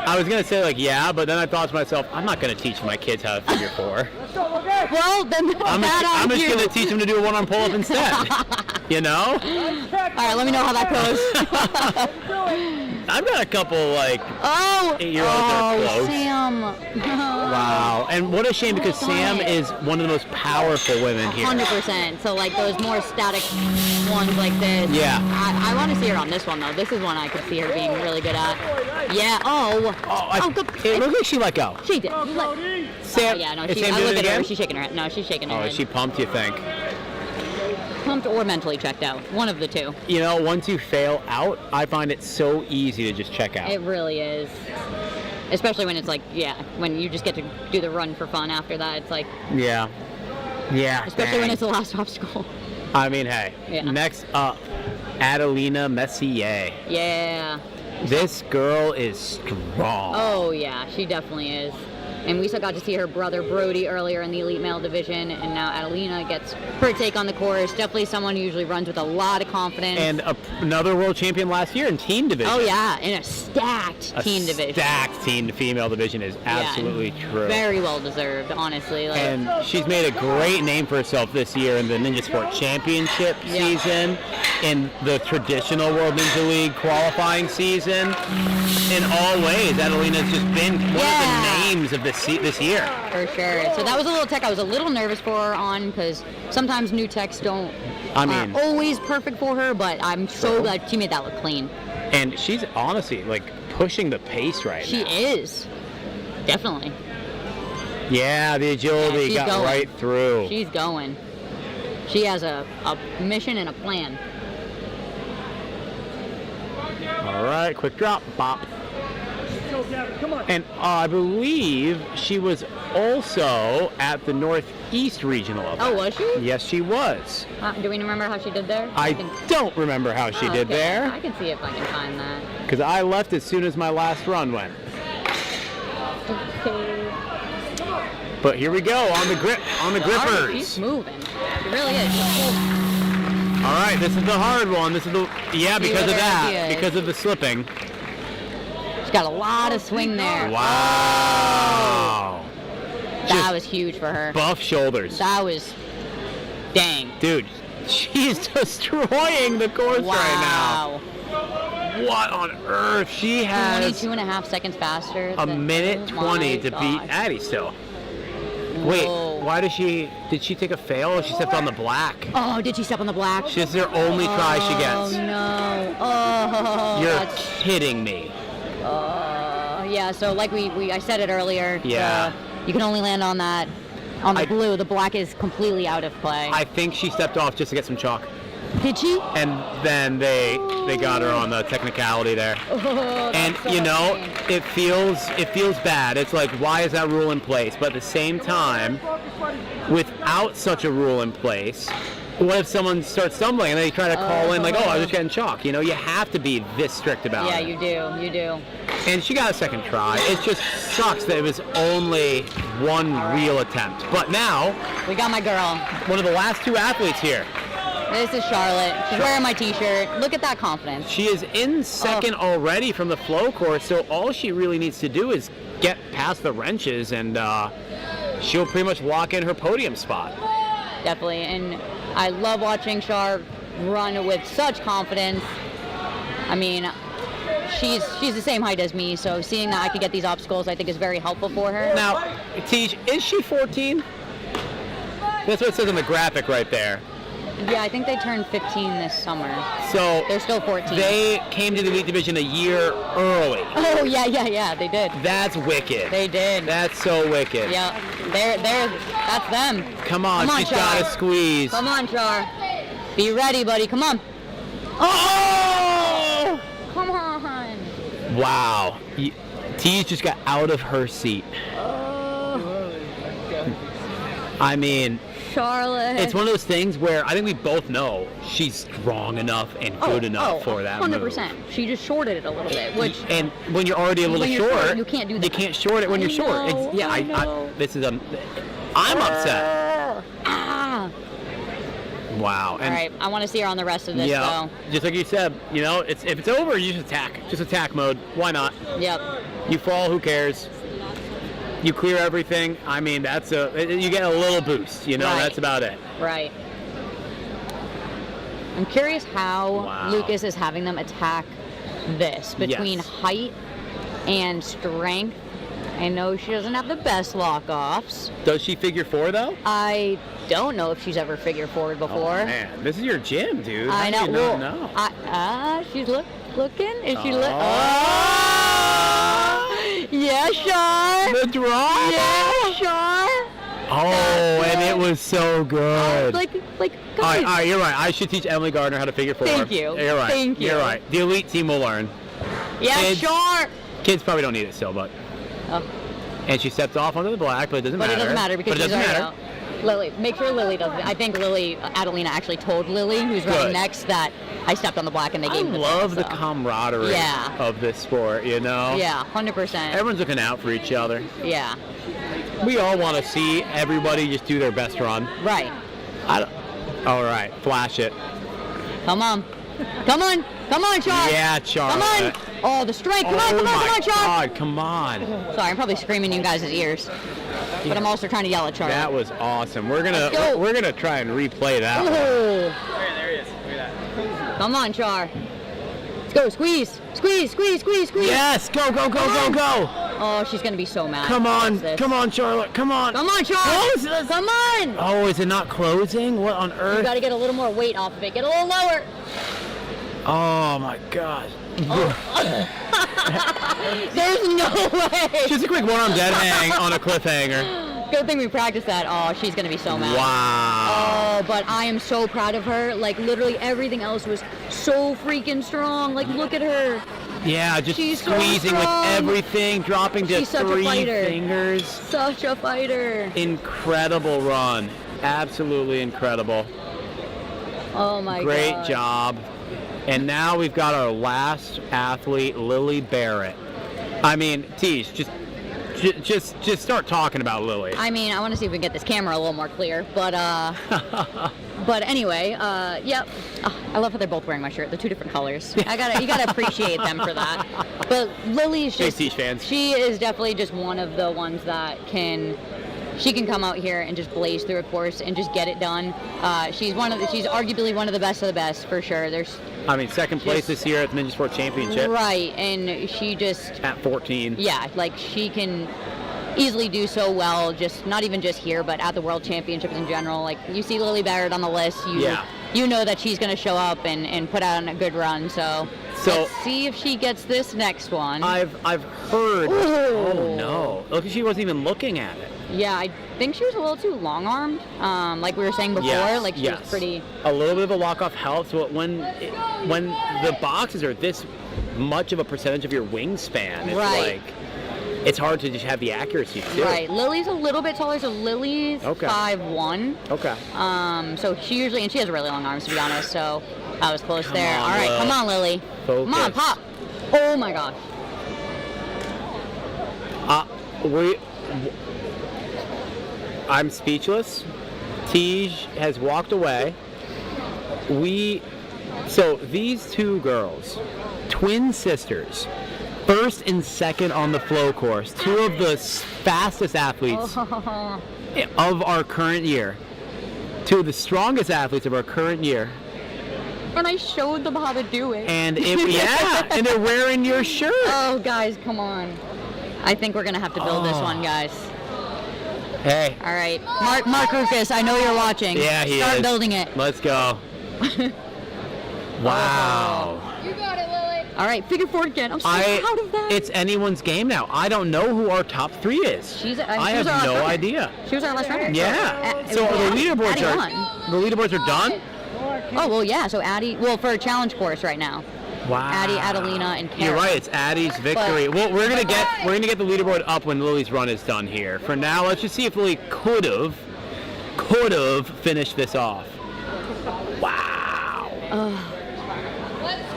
I was gonna say yeah, but then I thought to myself, I'm not gonna teach my kids how to figure 4. Well, then I'm just gonna teach them to do a one-arm pull-up instead. You know? All right, let me know how that goes. I've got a couple 8-year-olds that are close. Sam. Wow, and what a shame because Sam is one of the most powerful women here. 100%. So like those more static ones like this. Yeah. I want to see her on this one though. This is one I could see her being really good at. Yeah. Good. It looked like she let go. She did. Sam, Yeah. No. is She. Sam I doing look it at her. again? She's shaking her head. No. She's shaking her Oh, head. is she pumped, you think? Pumped or mentally checked out. One of the two. You know, once you fail out, I find it so easy to just check out. It really is. Especially when it's when you just get to do the run for fun after that. It's like. Yeah. Yeah. Especially when dang. it's the last obstacle. I mean, hey. Yeah. Next up, Adelina Messier. Yeah. This girl is strong. Oh yeah, she definitely is. And we still got to see her brother Brody earlier in the elite male division, and now Adelina gets her take on the course. Definitely someone who usually runs with a lot of confidence. And another world champion last year in team division. Oh yeah, in a stacked team division. Stacked team female division is absolutely true. Very well deserved, honestly. And she's made a great name for herself this year in the Ninja Sport Championship season, in the traditional World Ninja League qualifying season. In all ways, Adelina's just been one of the names of this this year. For sure. So that was a little tech I was a little nervous for her on, because sometimes new techs don't always perfect for her, but I'm so glad she made that look clean. And she's honestly like pushing the pace right now. She is. Definitely. Yeah, the agility got going right through. She's going. She has a mission and a plan. All right, quick drop, bop. And I believe she was also at the Northeast Regional event. Oh, was she? Yes, she was. Do we remember how she did there? I don't remember how she did there. I can see if I can find that. Because I left as soon as my last run went. Okay. But here we go on the grippers. She's moving. She really is. All right, this is the hard one. This is because of that, because of the slipping. She's got a lot of swing there. Wow. That was huge for her. Buff shoulders. That was, dang. Dude, she's destroying the course right now. What on earth? She has 22.5 seconds faster. a minute 20 to beat Addy still. Wait, why did she take a fail or she stepped on the black? Oh, did she step on the black? She's her only try she gets. Oh, no. Oh, You're kidding me. Yeah, so like I said it earlier. Yeah. You can only land on that, on the blue. The black is completely out of play. I think she stepped off just to get some chalk. Did she? And then they got her on the technicality there. And so it feels bad. It's like, why is that rule in place? But at the same time, without such a rule in place, what if someone starts stumbling and they try to call in like, oh, I was just getting chalk? You know, you have to be this strict about it. Yeah, you do. And she got a second try. It just sucks that it was only one real attempt. But now, we got my girl. One of the last two athletes here. This is Charlotte. She's wearing my t-shirt. Look at that confidence. She is in second already from the flow course, so all she really needs to do is get past the wrenches, and she'll pretty much lock in her podium spot. Definitely, and I love watching Char run with such confidence. I mean, she's the same height as me, so seeing that I could get these obstacles, I think is very helpful for her. Now, Tej, is she 14? That's what it says on the graphic right there. Yeah, I think they turned 15 this summer. So they're still 14. They came to the elite division a year early. Oh yeah, they did. That's wicked. They did. That's so wicked. Yeah, that's them. Come on, she's got to squeeze. Come on, Char. Be ready, buddy. Come on. Oh! Come on. Wow. Tej just got out of her seat. I mean, Charlotte. It's one of those things where I think we both know she's strong enough and good enough for that 100%. move. She just shorted it a little bit, which. And when you're already a little short, you can't do that. You can't short it when you're short. I'm upset. Wow. All right, I want to see her on the rest of this, though. Just like you said, if it's over, you just attack. Just attack mode. Why not? Yep. You fall, who cares? You clear everything. I mean, you get a little boost. Right. That's about it. Right. I'm curious how Lucas is having them attack this between height and strength. I know she doesn't have the best lock-offs. Does she figure 4 though? I don't know if she's ever figured forward before. Oh, man, this is your gym, dude. I know. You not know? She's looking. Is she looking? Yeah, Char. The draw. Yeah, Char. Oh, and it was so good. Like, all right, you're right. I should teach Emily Gardner how to figure 4. Thank you. You're right. Thank you. You're right. The elite team will learn. Yeah, Char. Kids probably don't need it still, but. Oh. And she stepped off onto the black, but it doesn't matter. But it doesn't matter because she's already out. Lily, make sure Lily does it. I think Adelina actually told Lily, who's running next, that I stepped on the black and they gave me the love the camaraderie of this sport, Yeah, 100%. Everyone's looking out for each other. Yeah. We all want to see everybody just do their best run. Right. All right, flash it. Come on, Char. Yeah, Char. Come on. Oh, the strength. Come on, Char. God, come on. Sorry, I'm probably screaming in you guys' ears. But I'm also trying to yell at Char. That was awesome. We're gonna try and replay that one. There he is. Look at that. Come on, Char. Let's go. Squeeze. Yes, go. Oh, she's going to be so mad. Come on, What's this? come on, Charlotte, come on. Come on, Charlotte. Close this. Come on. Oh, is it not closing? What on You earth? got to get a little more weight off of it. Get a little lower. Oh my God. There's no way. Just a quick one-arm dead hang on a cliffhanger. Good thing we practiced that. Oh, she's going to be so mad. Wow. Oh, but I am so proud of her. Like, literally everything else was so freaking strong. Like, look at her. Yeah, just She's so squeezing with strong. everything, dropping to She's such a 3 fighter. fingers. Such a fighter. Incredible run. Absolutely incredible. Oh, my God. Great job. And now we've got our last athlete, Lily Barrett. I mean, Teej, just start talking about Lily. I mean, I want to see if we can get this camera a little more clear, but but anyway, yep. Oh, I love how they're both wearing my shirt. They're 2 different colors. You gotta appreciate them for that. But Lily's just, Big Teej fans. she is definitely just one of the ones that she can come out here and just blaze through a course and just get it done. She's arguably one of the best for sure. I mean, second place this year at the Ninja Sport Championship. Right, and she just At 14. yeah, like she can easily do so well, just not even just here, but at the World Championships in general. Like, you see Lily Barrett on the list, you know that she's going to show up and put out a good run. So let's see if she gets this next one. I've heard. Ooh. Oh no! Look, she wasn't even looking at it. Yeah, I think she was a little too long-armed, like we were saying before. Yes, like she was pretty. A little bit of a walk-off helps. So when the boxes are this much of a percentage of your wingspan, it's Right. like it's hard to just have the accuracy too. Right, Lily's a little bit taller, so Lily's 5'1". Okay. So she has really long arms, to be honest. So I was close there. on, All right, Lil. come on, Lily. Focus. Come on, pop. Oh my gosh. I'm speechless. Tej has walked away. So these 2 girls, twin sisters, first and second on the flow course, 2 of the fastest athletes of our current year, 2 of the strongest athletes of our current year. And I showed them how to do it. And and they're wearing your shirt. Oh, guys, come on. I think we're gonna have to build this one, guys. Hey. All right, Mark Rufus, I know you're watching. Yeah, he Start is. building it. Let's go. Wow. You got it, Lily. All right, figure 4 again. I'm so proud of that. It's anyone's game now. I don't know who our top 3 is. I have no idea. She was our last runner. Yeah. So the leaderboards are done? Oh, well, yeah. So Addy, for a challenge course right now. Wow. Addy, Adelina, and Cara. You're right. It's Addy's victory. Well, we're gonna get the leaderboard up when Lily's run is done here. For now, let's just see if Lily could have finished this off. Wow.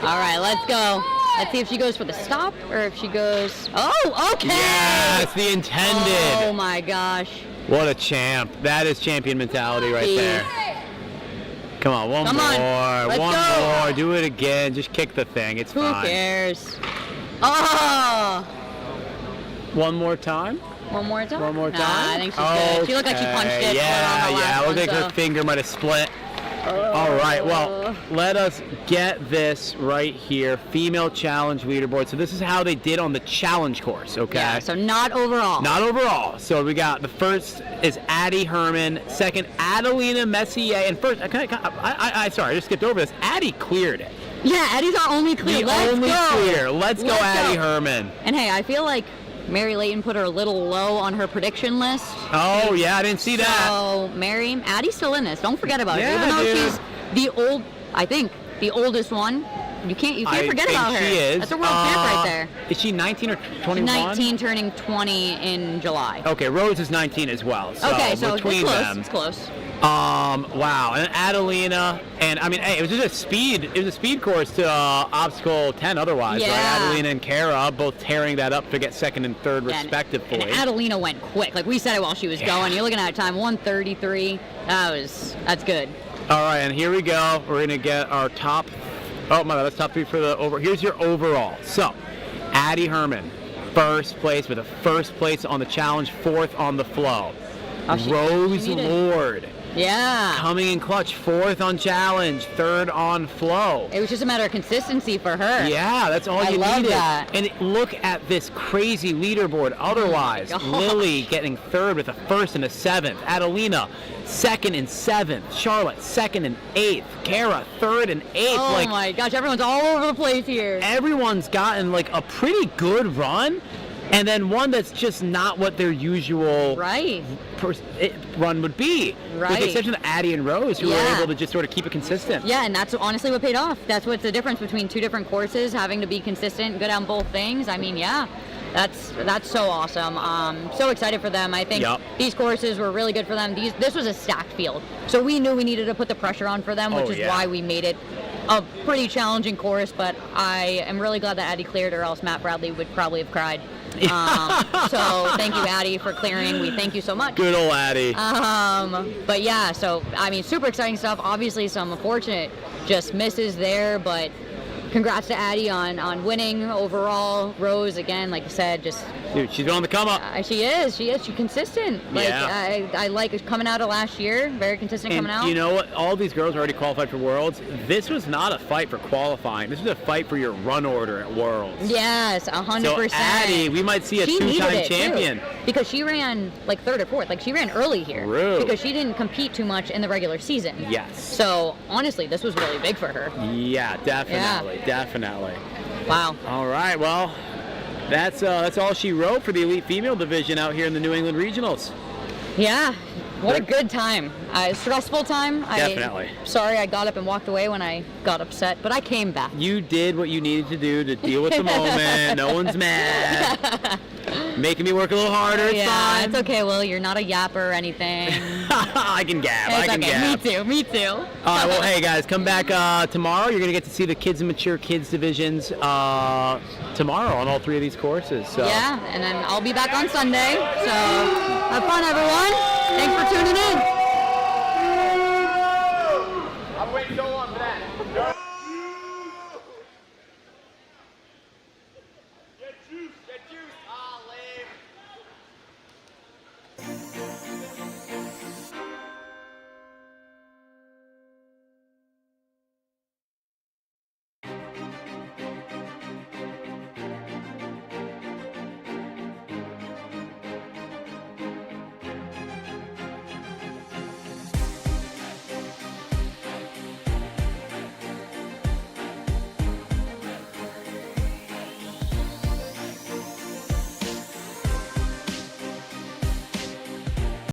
All right, let's go. Let's see if she goes for the stop or if she goes. Oh, okay. Yes, the intended. Oh my gosh. What a champ. That is champion mentality right there. Come on, one more. Let's One go. more. Do it again. Just kick the thing. It's Who fine. cares? Oh. One more time? One more time? One more time? Nah, I think she's good. She looked like she punched it. Yeah. Looked like her so. finger might have split. All right, well, let us get this right here. Female challenge leaderboard. So this is how they did on the challenge course, okay? Yeah, so not overall. Not overall. So we got the first is Addy Herman, second Adelina Messier, and first, sorry, I just skipped over this. Addy cleared it. Yeah, Addy's our only clear. Let's go. Clear. Let's go, Addy Herman. And hey, I feel like Mary Layton put her a little low on her prediction list. Oh, yeah, I didn't see that. So, Addie's still in this. Don't forget about her. Yeah, Even though dude. she's the oldest one, you can't forget about her. She is. That's a world champ right there. Is she 19 or 21? 19, turning 20 in July. Okay, Rose is 19 as well. So okay, so between it's close. them. It's close. Wow, and Adelina, and I mean, hey, it was just a speed course to obstacle 10 otherwise, Yeah. right? Adelina and Cara both tearing that up to get second and third respectively. And Adelina went quick. Like we said it while she was going. You're looking at a time 1:33. That's good. All right, and here we go. We're gonna get our top. Oh my God, that's top 3 for the over. Here's your overall. So, Addy Herman, first place with a first place on the challenge, 4th on the flow. Rose cheated. Lord, Yeah. Coming in clutch, 4th on challenge, 3rd on flow. It was just a matter of consistency for her. Yeah, that's all I you love needed. that. And look at this crazy leaderboard. Otherwise, gosh. Lily getting 3rd with a 1st and a 7th. Adelina, 2nd and 7th. Charlotte, 2nd and 8th. Cara, 3rd and 8th. Oh my gosh, everyone's all over the place here. Everyone's gotten like a pretty good run, and then one that's just not what their usual Right. run would be. With Right. the exception of Addy and Rose, who were Yeah. able to just sort of keep it consistent. Yeah, and that's honestly what paid off. That's what's the difference between 2 different courses, having to be consistent, good on both things. I mean, yeah, that's so awesome. So excited for them. I think Yep. these courses were really good for them. This was a stacked field, so we knew we needed to put the pressure on for them, which Oh, is yeah. why we made it a pretty challenging course. But I am really glad that Addy cleared, or else Matt Bradley would probably have cried. So thank you, Addy, for clearing. We thank you so much. Good old Addy. But yeah, so I mean, super exciting stuff. Obviously, some unfortunate just misses there, but congrats to Addy on winning overall. Rose, again, like I said, just Dude, she's on the come up. she is. She's consistent. Like Yeah. I like it coming out of last year. Very consistent And coming out. you know what? All these girls already qualified for Worlds. This was not a fight for qualifying. This was a fight for your run order at Worlds. Yes, 100%. So Addy, we might see a She needed two-time it, too, champion. because she ran like 3rd or 4th. Like she ran early here True. because she didn't compete too much in the regular season. Yes. So honestly, this was really big for her. Yeah, definitely, definitely. Wow. All right, well, that's all she wrote for the elite female division out here in the New England Regionals. Yeah. What a good time. Stressful time. Definitely. Sorry I got up and walked away when I got upset, but I came back. You did what you needed to do to deal with the moment. No one's mad. Making me work a little harder. It's Yeah, fine. it's okay, Will. You're not a yapper or anything. I can gab. It's I can okay. gab. Me too. All right, well, hey, guys, come back tomorrow. You're going to get to see the kids and mature kids divisions tomorrow on all 3 of these courses. So. Yeah, and then I'll be back on Sunday. So have fun, everyone. Thanks for tuning in.